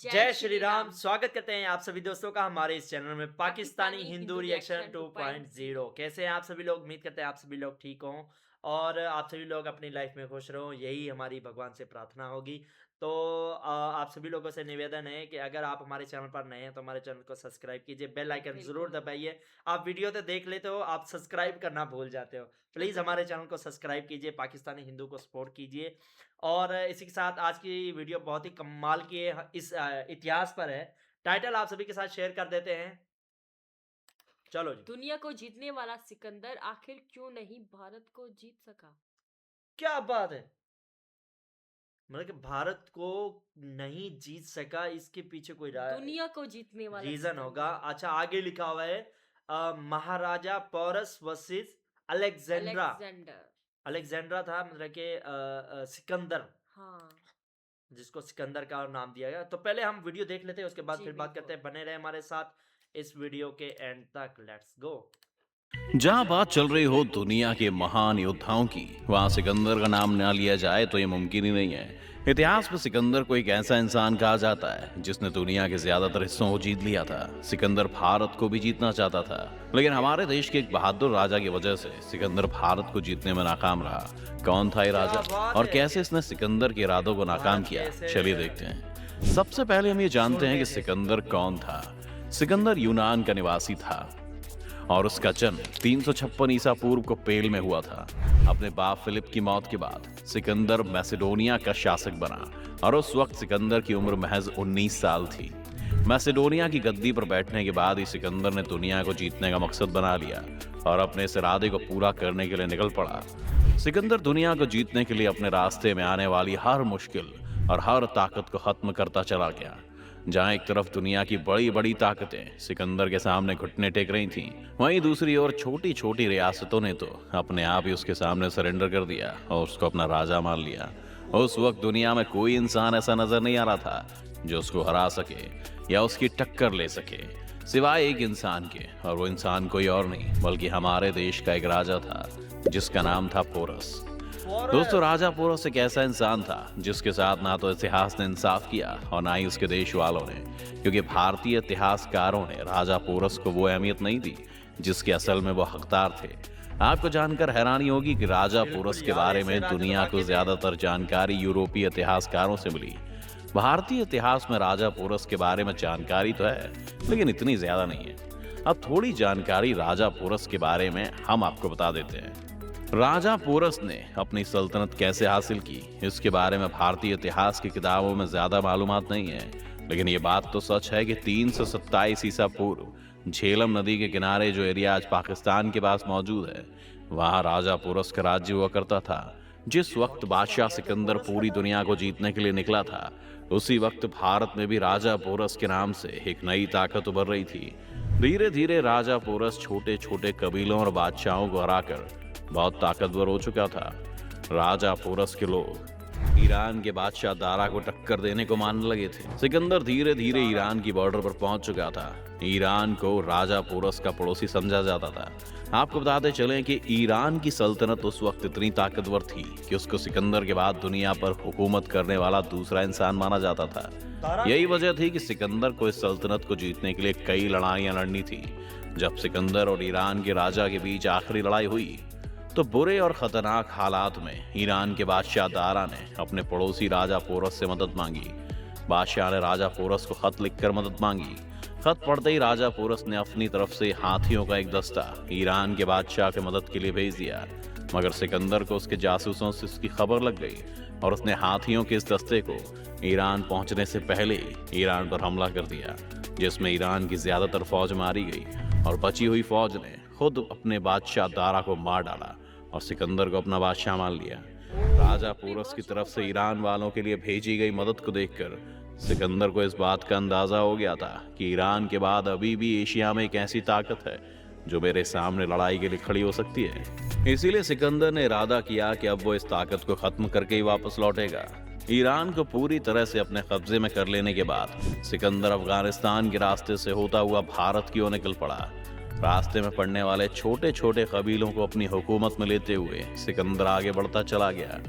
जय श्री राम। स्वागत करते हैं आप सभी दोस्तों का हमारे इस चैनल में पाकिस्तानी हिंदू रिएक्शन 2.0। कैसे हैं आप सभी लोग? उम्मीद करते हैं आप सभी लोग ठीक हों और आप सभी लोग अपनी लाइफ में खुश रहो, यही हमारी भगवान से प्रार्थना होगी। तो आप सभी लोगों से निवेदन है कि अगर आप हमारे चैनल पर नए हैं तो हमारे चैनल को सब्सक्राइब कीजिए, बेल आइकन ज़रूर बिल्कुल। दबाइए। आप वीडियो तो देख लेते हो, आप सब्सक्राइब करना भूल जाते हो। प्लीज़ हमारे चैनल को सब्सक्राइब कीजिए, पाकिस्तानी हिंदू को सपोर्ट कीजिए। और इसी के साथ आज की वीडियो बहुत ही कमाल की है, इस इतिहास पर है। टाइटल आप सभी के साथ शेयर कर देते हैं। चलो जी। दुनिया को जीतने वाला सिकंदर आखिर क्यों नहीं भारत को जीत सका? क्या बात है! मतलब कि भारत को नहीं जीत सका, इसके पीछे कोई दुनिया को जीतने वाला रीज़न होगा। सिकंदर अच्छा, आगे लिखा हुआ है Maharaja Porus versus Alexandra. Alexander. Alexandra था मतलब कि सिकंदर, हाँ। जिसको सिकंदर का नाम दिया गया। तो पहले हम वीडियो देख लेते हैं, उसके बाद जी फिर बात करते बिल्कुल। हैं। बने रहे हमारे साथ इस वीडियो के एंड तक। Let's go. जहां बात चल रही हो दुनिया के महान योद्धाओं की, वहां सिकंदर का नाम ना लिया जाए तो ये मुमकिन ही नहीं है। इतिहास में सिकंदर को एक ऐसा इंसान कहा जाता है जिसने दुनिया के ज्यादातर हिस्सों को जीत लिया था। सिकंदर भारत को भी जीतना चाहता था, लेकिन हमारे देश के एक बहादुर राजा की वजह से सिकंदर भारत को जीतने में नाकाम रहा। कौन था ये क्या राजा बात और है! कैसे इसने सिकंदर के इरादों को नाकाम भारत किया, जैसे चलिए देखते हैं। सबसे पहले हम ये जानते हैं सुनने कि थे। सिकंदर कौन था। सिकंदर यूनान का निवासी था और उसका जन्म 356 ईसा पूर्व को पेल में हुआ था। अपने बाप फिलिप की मौत के बाद सिकंदर मैसेडोनिया का शासक बना और उस वक्त सिकंदर की उम्र महज 19 साल थी। मैसेडोनिया की गद्दी पर बैठने के बाद ही सिकंदर ने दुनिया को जीतने का मकसद बना लिया और अपने इस इरादे को पूरा करने के लिए निकल पड़ा। सिकंदर दुनिया को जीतने के लिए अपने रास्ते में आने वाली हर मुश्किल और हर ताकत को खत्म करता चला गया। जहां एक तरफ दुनिया की बड़ी बड़ी ताकतें सिकंदर के सामने घुटने टेक रही थीं, वहीं दूसरी ओर छोटी छोटी रियासतों ने तो अपने आप ही उसके सामने सरेंडर कर दिया और उसको अपना राजा मान लिया। उस वक्त दुनिया में कोई इंसान ऐसा नजर नहीं आ रहा था जो उसको हरा सके या उसकी टक्कर ले सके, सिवाय एक इंसान के। और वो इंसान कोई और नहीं बल्कि हमारे देश का एक राजा था जिसका नाम था पोरस। दोस्तों, पोरस। राजा पोरस एक ऐसा इंसान था जिसके साथ ना तो इतिहास ने इंसाफ किया और ना ही उसके देश वालों ने, क्योंकि भारतीय इतिहासकारों ने राजा पोरस को वो अहमियत नहीं दी जिसके असल में वो हकदार थे। आपको जानकर हैरानी होगी कि राजा पोरस बिल्कुल के यार, बारे ऐसे में राजा तो दुनिया को वाकई में। ज्यादातर जानकारी यूरोपीय इतिहासकारों से मिली। भारतीय इतिहास में राजा पोरस के बारे में जानकारी तो है, लेकिन इतनी ज्यादा नहीं है। अब थोड़ी जानकारी राजा पोरस के बारे में हम आपको बता देते हैं। राजा पोरस ने अपनी सल्तनत कैसे हासिल की, इसके बारे में भारतीय इतिहास की किताबों में ज्यादा मालूमात नहीं है, लेकिन ये बात तो सच है कि 327 ईसा पूर्व झेलम नदी के किनारे जो एरिया आज पाकिस्तान के पास मौजूद है, वहां राजा पोरस का राज्य हुआ करता था। जिस वक्त बादशाह सिकंदर पूरी दुनिया को जीतने के लिए निकला था, उसी वक्त भारत में भी राजा पोरस के नाम से एक नई ताकत उभर रही थी। धीरे धीरे राजा पोरस छोटे छोटे कबीलों और बादशाहों को हराकर बहुत ताकतवर हो चुका था। राजा पोरस के लोग ईरान के बादशाह दारा को टक्कर देने को मानने लगे थे। सिकंदर धीरे धीरे ईरान की बॉर्डर पर पहुंच चुका था। ईरान को राजा पोरस का पड़ोसी समझा जाता था। आपको बताते चलें कि ईरान की सल्तनत उस वक्त इतनी ताकतवर थी कि उसको सिकंदर के बाद दुनिया पर हुकूमत करने वाला दूसरा इंसान माना जाता था। तारा यही के। वजह थी कि सिकंदर को इस सल्तनत को जीतने के लिए कई लड़ाइयां लड़नी थी। जब सिकंदर और ईरान के राजा के बीच आखिरी लड़ाई हुई तो बुरे और खतरनाक हालात में ईरान के बादशाह दारा ने अपने पड़ोसी राजा पोरस से मदद मांगी। बादशाह ने राजा पोरस को खत लिखकर मदद मांगी। खत पढ़ते ही राजा पोरस ने अपनी तरफ से हाथियों का एक दस्ता ईरान के बादशाह के मदद के लिए भेज दिया, मगर सिकंदर को उसके जासूसों से इसकी खबर लग गई और उसने हाथियों के इस दस्ते को ईरान पहुंचने से पहले ही ईरान पर हमला कर दिया, जिसमें ईरान की ज्यादातर फौज मारी गई और बची हुई फौज ने खुद अपने बादशाह दारा को मार डाला और सिकंदर को अपना बादशाह मान लिया। राजा पोरस की तरफ से ईरान वालों के लिए भेजी गई मदद को देखकर सिकंदर को इस बात का अंदाजा हो गया था कि ईरान के बाद अभी भी एशिया में एक ऐसी ताकत है जो मेरे सामने लड़ाई के लिए खड़ी हो सकती है। इसीलिए सिकंदर ने इरादा किया कि अब वो इस ताकत को खत्म करके ही वापस लौटेगा। ईरान को पूरी तरह से अपने कब्जे में कर लेने के बाद सिकंदर अफगानिस्तान के रास्ते से होता हुआ भारत की ओर निकल पड़ा। रास्ते में पड़ने वाले छोटे छोटे कबीलों को अपनी हुकूमत में लेते हुए सिकंदर आगे बढ़ता चला गया।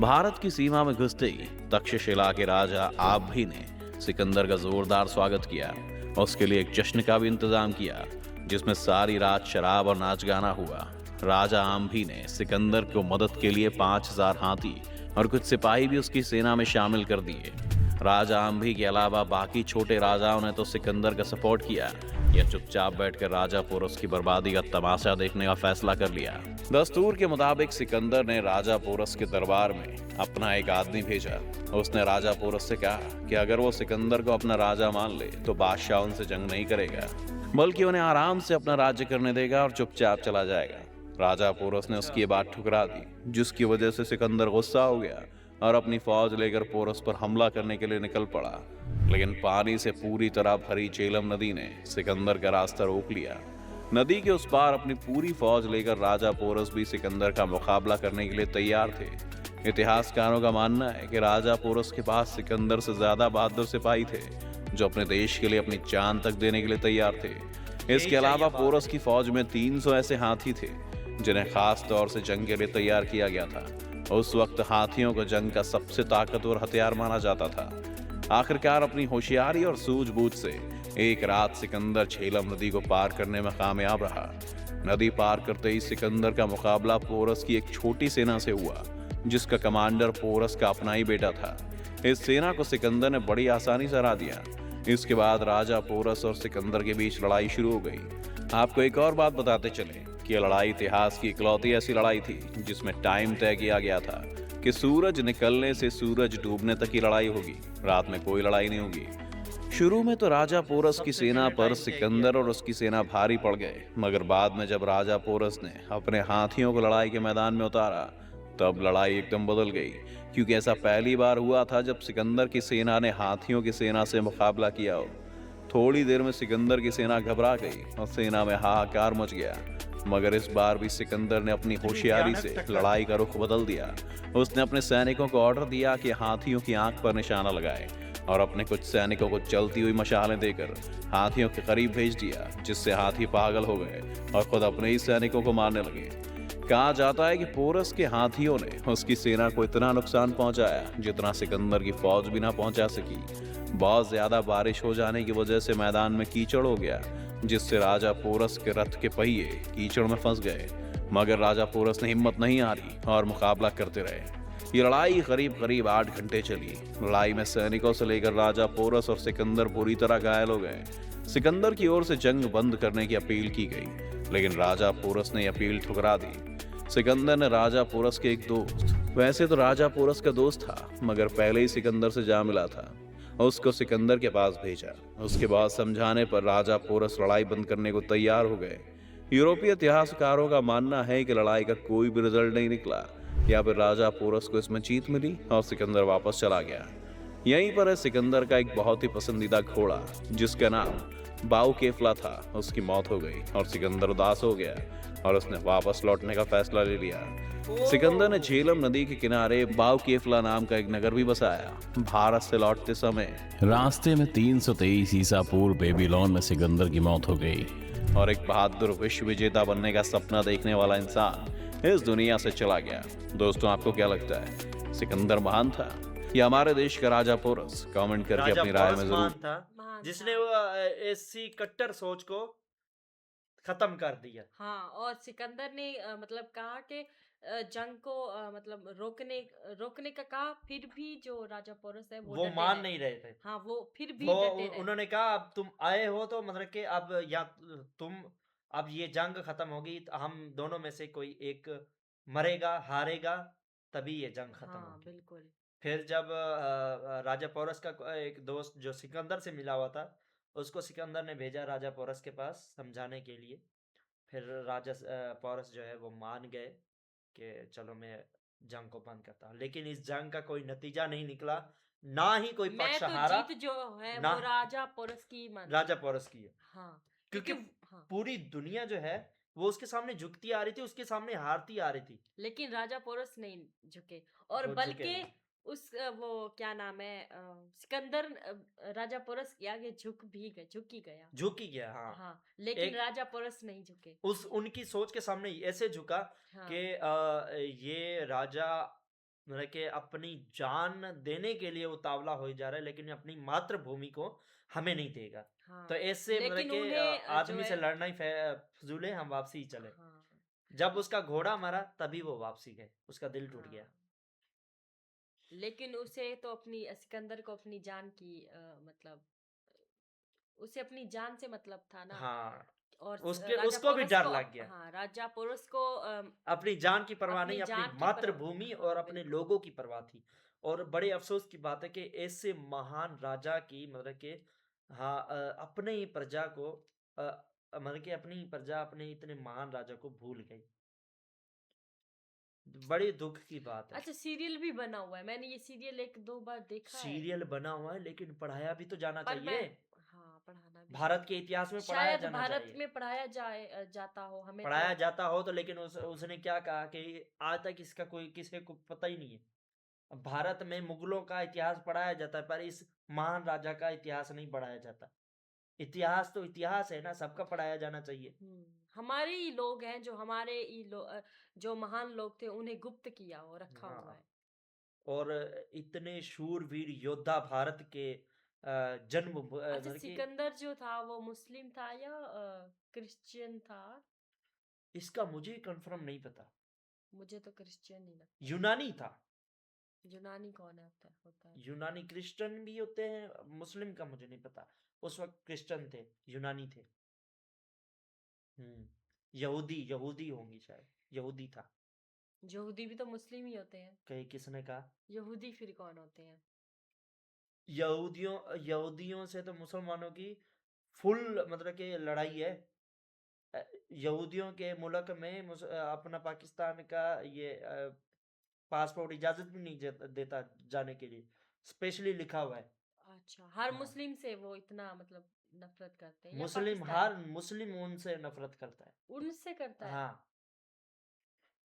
भारत की सीमा में घुसते ही तक्षशिला के राजा आभि ने सिकंदर का जोरदार स्वागत किया और उसके लिए एक जश्न का भी इंतजाम किया, जिसमें सारी रात शराब और नाच गाना हुआ। राजा आम्भी ने सिकंदर को मदद के लिए 5000 हाथी और कुछ सिपाही भी उसकी सेना में शामिल कर दिए। राजा आम्भी के अलावा बाकी छोटे राजाओं ने तो सिकंदर का सपोर्ट किया या चुपचाप बैठकर राजा पोरस की बर्बादी का तमाशा देखने का फैसला कर लिया। दस्तूर के मुताबिक सिकंदर ने राजा पोरस के दरबार में अपना एक आदमी भेजा। उसने राजा पोरस से कहा कि अगर वो सिकंदर को अपना राजा मान ले तो बादशाह उनसे जंग नहीं करेगा, बल्कि उन्हें आराम से अपना राज्य करने देगा और चुपचाप चला जाएगा। राजा पोरस ने उसकी ये बात ठुकरा दी, जिसकी वजह से सिकंदर गुस्सा हो गया और अपनी फौज लेकर पोरस पर हमला करने के लिए निकल पड़ा। लेकिन पानी से पूरी तरह भरी झेलम नदी ने सिकंदर का रास्ता रोक लिया। नदी के उस पार अपनी पूरी फौज लेकर राजा पोरस भी सिकंदर का मुकाबला करने के लिए तैयार थे। इतिहासकारों का मानना है कि राजा पोरस के पास सिकंदर से ज्यादा बहादुर सिपाही थे, जो अपने देश के लिए अपनी जान तक देने के लिए तैयार थे। इसके अलावा पोरस की फौज में 300 ऐसे हाथी थे जिन्हें खास तौर से जंग के लिए तैयार किया गया था। उस वक्त हाथियों को जंग का सबसे ताकतवर हथियार माना जाता था। आखिरकार अपनी होशियारी और सूझबूझ से एक रात सिकंदर झेलम नदी को पार करने में कामयाब रहा। नदी पार करते ही सिकंदर का मुकाबला पोरस की एक छोटी सेना से हुआ, जिसका कमांडर पोरस का अपना ही बेटा था। इस सेना को सिकंदर ने बड़ी आसानी से हरा दिया। इसके बाद राजा पोरस और सिकंदर के बीच लड़ाई शुरू हो गई। आपको एक और बात बताते चले कि यह लड़ाई इतिहास की इकलौती ऐसी लड़ाई थी जिसमें टाइम तय किया गया था कि सूरज निकलने से सूरज डूबने तक की लड़ाई होगी, रात में कोई लड़ाई नहीं होगी। शुरू में तो राजा पोरस की सेना पर सिकंदर और उसकी सेना भारी पड़ गए, मगर बाद में जब राजा पोरस ने अपने हाथियों को लड़ाई के मैदान में उतारा तब लड़ाई एकदम बदल गई, क्योंकि ऐसा पहली बार हुआ था जब सिकंदर की सेना ने हाथियों की सेना से मुकाबला किया हो। थोड़ी देर में सिकंदर की सेना घबरा गई और सेना में हाहाकार मच गया, मगर इस बार भी सिकंदर ने अपनी होशियारी से लड़ाई का रुख बदल दिया। उसने अपने सैनिकों को ऑर्डर दिया कि हाथियों की आंख पर निशाना लगाए और अपने कुछ सैनिकों को चलती हुई मशालें देकर हाथियों के करीब भेज दिया, जिससे हाथी पागल हो गए और खुद अपने ही सैनिकों को मारने लगे। कहा जाता है कि पोरस के हाथियों ने उसकी सेना को इतना नुकसान पहुंचाया जितना सिकंदर की फौज भी ना पहुंचा सकी। बहुत ज्यादा बारिश हो जाने की वजह से मैदान में कीचड़ हो गया, जिससे राजा पोरस के रथ के पहिए कीचड़ में फंस गए, मगर राजा पोरस ने हिम्मत नहीं हारी और मुकाबला करते रहे। ये लड़ाई करीब 8 घंटे चली। लड़ाई में सैनिकों से लेकर राजा पोरस और सिकंदर बुरी तरह घायल हो गए। सिकंदर की ओर से जंग बंद करने की अपील की गई, लेकिन राजा पोरस ने अपील ठुकरा दी। सिकंदर ने राजा पोरस के एक दोस्त, वैसे तो राजा पोरस का दोस्त था मगर पहले ही सिकंदर से जा मिला था, उसको सिकंदर के पास भेजा। उसके बाद समझाने पर राजा पोरस लड़ाई बंद करने को तैयार हो गए। यूरोपीय इतिहासकारों का मानना है कि लड़ाई का कोई भी रिजल्ट नहीं निकला, या फिर राजा पोरस को इसमें जीत मिली और सिकंदर वापस चला गया। यहीं पर है सिकंदर का एक बहुत ही पसंदीदा घोड़ा जिसका नाम बाऊ केफला था। उसकी मौत हो गई और सिकंदर उदास हो गया और उसने वापस लौटने का फैसला ले लिया। सिकंदर ने झेलम नदी के किनारे बाऊ केफला नाम का एक नगर भी बसाया। भारत से लौटते समय रास्ते में 323 ईसा पूर्व बेबीलोन में सिकंदर की मौत हो गई और एक बहादुर विश्व विजेता बनने का सपना देखने वाला इंसान इस दुनिया से चला गया। दोस्तों, आपको क्या लगता है, सिकंदर महान था या हमारे देश का राजा पोरस? कमेंट करके राजा अपनी राय पोरस में महान जरूर। था, महान जिसने था। वो ऐसी कट्टर सोच को खत्म कर दिया। हाँ, और सिकंदर ने मतलब कहा कि जंग को मतलब रोकने का कहा, फिर भी जो राजा पोरस है वो वो डटे मान रहे। नहीं रहे थे। हाँ, वो फिर भी वो डटे रहे। उन्होंने कहा अब तुम आए हो तो मतलब कि अब या तुम अब ये जंग खत्म होगी तो हम दोनों में से कोई एक मरेगा, हारेगा, तभी ये जंग खत्म हाँ, होगी। बिल्कुल। फिर जब राजा पोरस का एक दोस्त जो सिकंदर से मिला हुआ था, उसको सिकंदर ने भेजा राजा पोरस के पास समझाने के लिए। फिर राजा पोरस जो है वो मान गए कि चलो मैं जंग को बंद करता हूँ, लेकिन इस जंग का कोई नतीजा नहीं निकला, ना ही कोई मैं पक्ष तो हारा, जीत जो है ना वो राजा पोरस की ही मानती राजा हूँ। पोरस की है। हाँ, क्योंकि हाँ, पूरी दुनिया जो है वो उसके सामने झुकती आ रही थी, उसके सामने हारती आ रही थी। लेकिन राजा पोरस नहीं झुके, और वो झुके बल्कि नहीं। उस वो क्या नाम है सिकंदर राजा पोरस के आगे झुक ही गया। झुक ही गया, हाँ। हाँ, लेकिन एक राजा पोरस नहीं झुके। उनकी सोच के सामने ऐसे झुका हाँ, कि ये राजा मतलब कि अपनी जान देने के लिए उतावला हो जा रहा है, लेकिन अपनी मातृभूमि को हमें नहीं देगा। तो हाँ, ऐसे मतलब लेकिन कि उन्हें जो आदमी से है लड़ना ही फजूल है, हम वापसी ही चले। हाँ, जब उसका घोड़ा मरा तभी वो वापसी गए, उसका दिल टूट गया। हाँ, लेकिन उसे तो अपनी सिकंदर को अपनी जान की मतलब उसे अपनी जान से मतलब था ना। हाँ, और उसके राजा उसको भी पोरस डर को लग गया। हाँ, राजा पोरस को अपनी जान की परवाह नहीं, अपनी अपनी जान की मातृभूमि और हाँ, अपने बिल्कुल। लोगों की परवाह थी। और बड़े अफ़सोस की बात है कि ऐसे महान राजा की मतलब कि हाँ अपने ही प्रजा को मतलब कि अपनी ही प्रजा अपने इतने महान राजा को भूल गई। बड़ी दुःख की बात है। अच्छा, सीरियल भी बना हुआ है, मैंने ये सीरियल 1-2 बार देखा है। सीरियल बना हुआ है लेकिन पढ़ाया भी तो जाना पर मैं चाहिए। हाँ, पढ़ाना भी भारत के चाहिए। इतिहास में पढ़ाया शायद जाना भारत चाहिए। में पढ़ाया जाता हो, हमें तो पढ़ाया जाता हो तो लेकिन उसने क्या कहा कि आज तक इसका कोई किसी को पता ही नहीं है। भारत में मुगलों का इतिहास पढ़ाया जाता है पर इस महान राजा का इतिहास नहीं पढ़ाया जाता। इतिहास तो इतिहास है ना, सबका पढ़ाया जाना चाहिए। हमारे ही लोग हैं जो हमारे ही जो महान लोग थे उन्हें गुप्त किया और रखा हुआ हाँ, है। और इतने शूरवीर योद्धा भारत के अच्छा, मतलब कि सिकंदर जो था वो मुस्लिम था या क्रिश्चियन था? इसका मुझे कंफर्म नहीं पता। मुझे तो क्रिश्चियन ही लगता है। यूनानी था। यूनानी कौन है होता है? यूनानी क्रिश्चियन भी होते हैं, मुस्लिम का मुझे नहीं पता। उस वक्त क्रिश्चियन थे, यूनानी थे। यहूदी यहूदी होंगी शायद, यहूदी था। यहूदी भी तो मुस्लिम ही होते हैं। कहीं किसने कहा? यहूदी फिर कौन होते हैं? यहूदियों यहूदियों से तो मुसलमानों की फुल मतलब कि लड़ाई है। अ, यहूदियों के मुल्क में अपना पाकिस्तान का ये पासपोर्ट इजाज़त भी नहीं देता जाने के लिए, स्पेशली लिखा हुआ है। अच्छा, हर हाँ, मुस्लिम से वो इतना मतलब नफरत करते हैं या मुस्लिम पाकिस्तानी? हर मुस्लिम उनसे नफरत करता है। उनसे करता है? हाँ,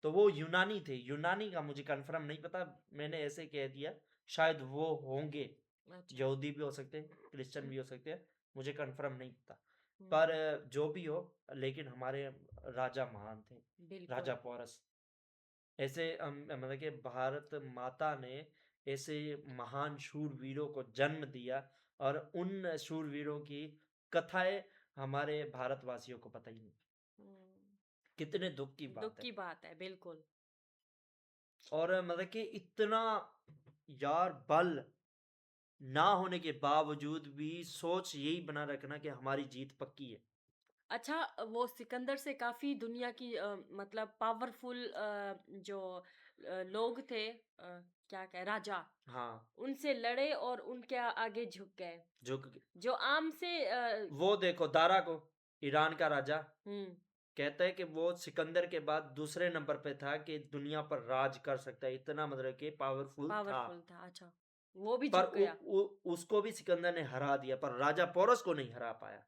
तो वो यूनानी थे। यूनानी का मुझे कंफर्म नहीं पता, मैंने ऐसे कह दिया, शायद वो होंगे। अच्छा। यहूदी भी हो सकते हैं, क्रिश्चियन भी हो सकते हैं, मुझे कंफर्म नहीं पता। पर हम्म, जो भी हो, लेकिन हमारे राजा महान थे, बिल्कुल। राजा पोरस। ऐसे मतलब कि भारत माता ने ऐसे महान शूरवीरों को जन्म दिया और उन शूरवीरों की कथाएँ हमारे भारतवासियों को पता ही नहीं। कितने दुःख की दुख बात है। की बात है, बिल्कुल। और मतलब कि इतना यार बल ना होने के बावजूद भी सोच यही बना रखना कि हमारी जीत पक्की है। अच्छा, वो सिकंदर से काफ़ी दुनिया की मतलब पावरफुल जो लोग थे, क्या कहे, राजा, हाँ, उनसे लड़े और उनके आगे झुक गए। जो जो आम से वो देखो दारा को, ईरान का राजा हुँ, कहता है कि वो सिकंदर के बाद दूसरे नंबर पे था कि दुनिया पर राज कर सकता है, इतना मतलब कि पावरफुल था। पावरफुल था। अच्छा, वो भी पर झुक गया। उसको भी सिकंदर ने हरा दिया, पर राजा पोरस को नहीं हरा पाया।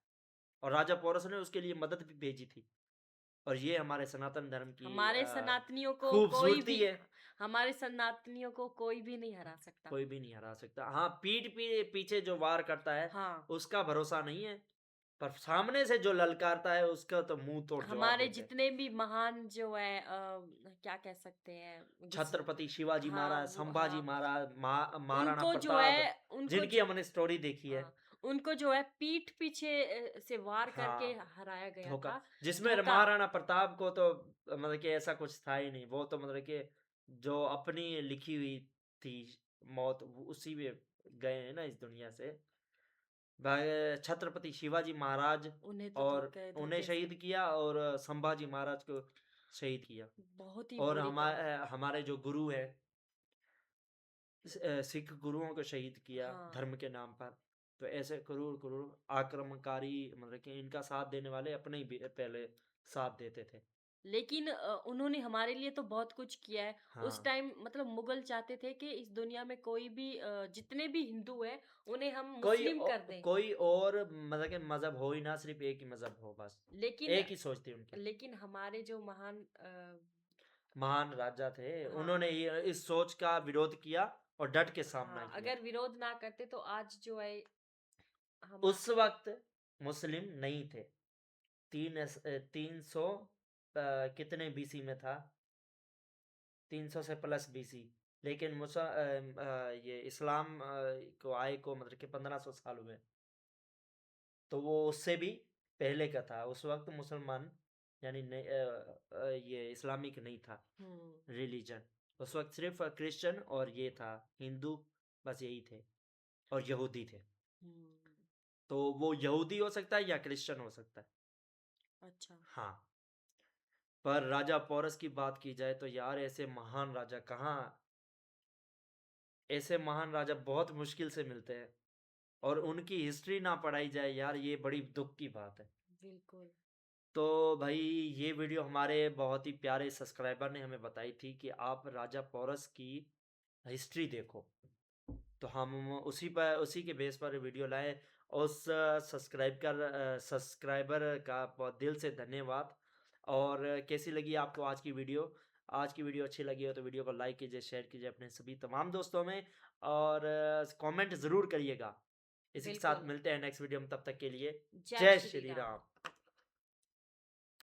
और राजा पोरस ने उसके लिए मदद भी भेजी थी। और ये हमारे सनातन धर्म की हमारे सनातनियों को कोई खूबसूरती भी है। हमारे सनातनियों को कोई भी नहीं हरा सकता। कोई भी नहीं हरा सकता। हाँ, पीछे जो वार करता है हाँ, उसका भरोसा नहीं है, पर सामने से जो ललकारता है उसका तो मुंह तोड़ जवाब हमारे देते हैं। जितने भी महान जो है क्या कह सकते हैं छत्रपति शिवाजी हाँ, महाराज, वो संभाजी हाँ, महाराज, महाराणा उनको जो प्रताप, है उनको जिनकी हमने स्टोरी देखी है। हाँ, उनको जो है पीठ पीछे से वार करके हाँ, हराया गया धोखा, था। जिसमें धोखा। महाराणा प्रताप को तो मतलब कि ऐसा कुछ था ही नहीं। वो तो मतलब कि जो अपनी लिखी हुई थी मौत, उसी में गए हैं ना इस दुनिया से। छत्रपति शिवाजी महाराज उन्हें तो और धोखे उन्हें धोखे से शहीद किया और संभाजी महाराज को शहीद किया। बहुत ही और बुरी तरह। हमारे जो गुरु हैं, सिख गुरुओं को शहीद किया हाँ, धर्म के नाम पर। तो ऐसे करोड़ करोड़ आक्रमणकारी मतलब कि इनका साथ देने वाले अपने ही पहले साथ देते थे। लेकिन उन्होंने हमारे लिए तो बहुत कुछ किया है। उस हाँ, टाइम मतलब मुगल चाहते थे कि इस दुनिया में कोई भी जितने भी हिंदू हैं उन्हें हम कोई मुस्लिम कर दें। कोई और मतलब कि मजहब हो ही ना, सिर्फ एक ही मजहब हो बस। लेकिन एक ही सोच थी उनकी। लेकिन हमारे जो महान महान राजा थे, हाँ, उन्होंने ये इस सोच का विरोध किया और डट के सामना हाँ, किया। अगर विरोध ना करते तो आज जो है हम उस वक्त मुस्लिम नहीं थे। 300 कितने बीसी में था, 300 से प्लस बीसी, लेकिन ये इस्लाम को आए को मतलब कि 1500 साल हुए। तो वो उससे भी पहले का था। उस वक़्त मुसलमान यानी ये इस्लामिक नहीं था हम्म रिलीजन। उस वक़्त सिर्फ़ क्रिश्चियन और ये था हिंदू, बस यही थे और यहूदी थे। हम्म तो वो यहूदी हो सकता है या क्रिश्चियन हो सकता है। अच्छा हाँ, पर राजा पोरस की बात की जाए तो यार ऐसे महान राजा कहाँ, ऐसे महान राजा बहुत मुश्किल से मिलते हैं और उनकी हिस्ट्री ना पढ़ाई जाए यार, ये बड़ी दुःख की बात है। बिल्कुल तो भाई ये वीडियो हमारे बहुत ही प्यारे सब्सक्राइबर ने हमें बताई थी कि आप राजा पोरस की हिस्ट्री देखो। तो हम उसी के बेस पर वीडियो लाए। उस सब्सक्राइबर का बहुत दिल से धन्यवाद। और कैसी लगी आपको आज की वीडियो? आज की वीडियो अच्छी लगी हो तो वीडियो को लाइक कीजिए, शेयर कीजिए अपने सभी तमाम दोस्तों में और कमेंट ज़रूर करिएगा। इसी के साथ बिल्कुल मिलते हैं नेक्स्ट वीडियो में, तब तक के लिए जय जय श्री श्री राम राम।